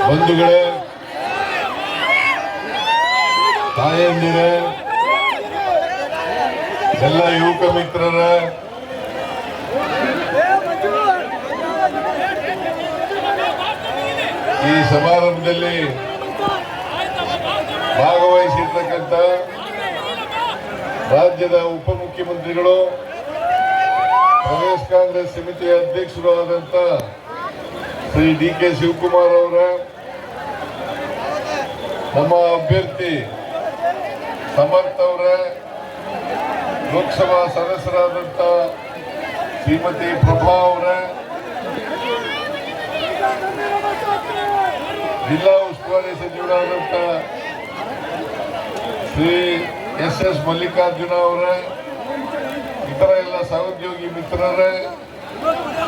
ಬಂಧುಗಳೇ, ತಾಯಂದಿರೇ, ಎಲ್ಲ ಯುವಕ ಮಿತ್ರರ, ಈ ಸಮಾರಂಭದಲ್ಲಿ ಭಾಗವಹಿಸಿರ್ತಕ್ಕಂಥ ರಾಜ್ಯದ ಉಪಮುಖ್ಯಮಂತ್ರಿಗಳು, ಪ್ರದೇಶ ಕಾಂಗ್ರೆಸ್ ಸಮಿತಿಯ ಅಧ್ಯಕ್ಷರು ಆದಂತ ಶ್ರೀ ಡಿ.ಕೆ. ಶಿವಕುಮಾರ್ ಅವರ, ನಮ್ಮ ಅಭ್ಯರ್ಥಿ ಸಮರ್ಥ್ ಅವರ, ಲೋಕಸಭಾ ಸದಸ್ಯರಾದಂತ ಶ್ರೀಮತಿ ಪ್ರಭಾ ಅವರ, ಜಿಲ್ಲಾ ಉಸ್ತುವಾರಿ ಸಚಿವರಾದಂತ ಶ್ರೀ ಎಸ್ ಮಲ್ಲಿಕಾರ್ಜುನ ಅವರ, ಇತರ ಎಲ್ಲ ಸಹೋದ್ಯೋಗಿ ಮಿತ್ರರೇ,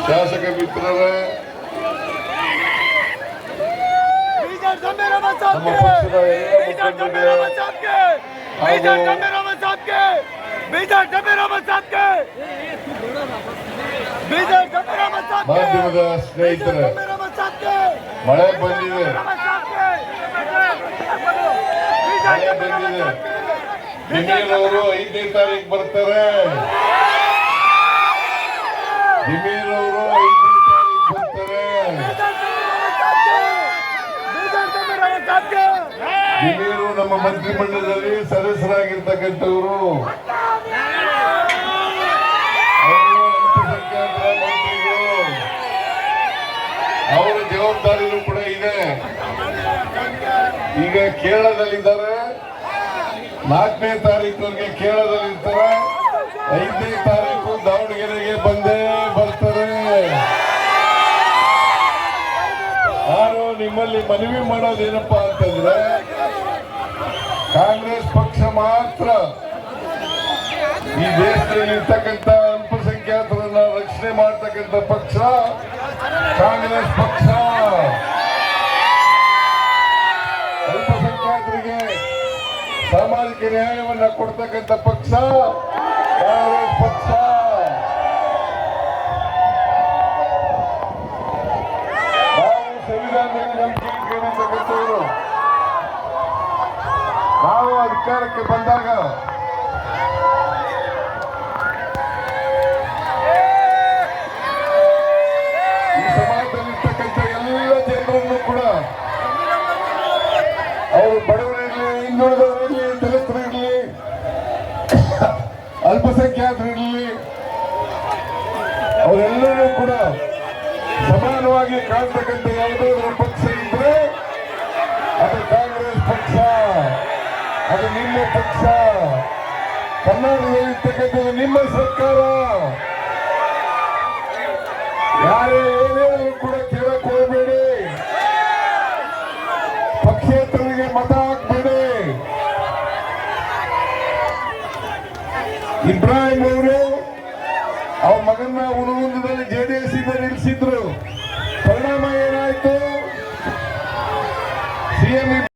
ಶಾಸಕ ಮಿತ್ರರೇ, ನಮ್ಮ ಪಕ್ಷದ ಎಲ್ಲ ಮಾಧ್ಯಮದ ಸ್ನೇಹಿತರೆ, ಮಳೆ ಬಂದಿದೆ, ಜಮೀರ್ ಅವರು 5ನೇ ತಾರೀಕು ಬರ್ತಾರೆ. ಜಮೀರ್ ಅವರು 5ನೇ ತಾರೀಕು ಬರ್ತಾರೆ. ಜಮೀರು ನಮ್ಮ ಮಂತ್ರಿಮಂಡಲದಲ್ಲಿ ಸದಸ್ಯರಾಗಿರ್ತಕ್ಕಂಥವರು, ಅಲ್ಪಸಂಖ್ಯಾತರ ಮಂತ್ರಿಗಳು, ಅವರ ಜವಾಬ್ದಾರಿನೂ ಕೂಡ ಇದೆ. ಈಗ ಕೇರಳದಲ್ಲಿದ್ದಾರೆ, 4ನೇ ತಾರೀಕಿಗೆ ಕೇರಳದಲ್ಲಿರ್ತಾರೆ, 5ನೇ ತಾರೀಕು ದಾವಣಗೆರೆಗೆ ಬಂದೇ ಬರ್ತಾರೆ. ನಾನು ನಿಮ್ಮಲ್ಲಿ ಮನವಿ ಮಾಡೋದೇನಪ್ಪಾ ಅಂತಂದ್ರೆ, ಕಾಂಗ್ರೆಸ್ ಪಕ್ಷ ಮಾತ್ರ ಈ ದೇಶದಲ್ಲಿ ಇರ್ತಕ್ಕಂಥ ಅಲ್ಪಸಂಖ್ಯಾತರನ್ನ ರಕ್ಷಣೆ ಮಾಡ್ತಕ್ಕಂಥ ಪಕ್ಷ ಕಾಂಗ್ರೆಸ್ ಪಕ್ಷ. ಅಲ್ಪಸಂಖ್ಯಾತರಿಗೆ ಸಾಮಾಜಿಕ ನ್ಯಾಯವನ್ನ ಕೊಡ್ತಕ್ಕಂಥ ಪಕ್ಷ ಕಾಂಗ್ರೆಸ್ ಪಕ್ಷ. ನಾವು ಸಂವಿಧಾನದಲ್ಲಿ ನಂಬಿಕೆ ಇಟ್ಕೊಂಡಿರ್ತಕ್ಕಂಥವರು. ನಾವು ಅಧಿಕಾರಕ್ಕೆ ಬಂದಾಗ ಈ ಸಮಾಜದಲ್ಲಿರ್ತಕ್ಕಂಥ ಎಲ್ಲ ಜನರನ್ನು ಕೂಡ, ಅವರು ಬಡವರಿರಲಿ, ಹಿಂದುಳಿದವರಿರಲಿ, ದಲಿತರಿರಲಿ, ಅಲ್ಪಸಂಖ್ಯಾತರಿರಲಿ, ಅವರೆಲ್ಲರೂ ಕೂಡ ಸಮಾನವಾಗಿ ಕಾಣ್ತಕ್ಕಂಥ ಯಾವುದಾದ್ರೂ ಪಕ್ಷ ಇದ್ರೆ ಅದು ಕಾಂಗ್ರೆಸ್ ಪಕ್ಷ, ಅದು ನಿಮ್ಮ ಪಕ್ಷ. ಕರ್ನಾಟಕದಲ್ಲಿರ್ತಕ್ಕಂಥದ್ದು ನಿಮ್ಮ ಸರ್ಕಾರ. ಯಾರೇ ಏನೇನು ಕೂಡ ಕೇಳಕ್ ಹೋಗಬೇಡಿ, ಪಕ್ಷೇತರರಿಗೆ ಮತ ಹಾಕ್ಬೇಡಿ. ಇಬ್ರಾಹಿಂ ಅವರು ಅವ್ರ ಮಗನ್ನ ಹುಣಗುಂದದಲ್ಲಿ JDS ಇಂದ ನಿಲ್ಲಿಸಿದ್ರು. ಪರಿಣಾಮ ಏನಾಯ್ತು? CM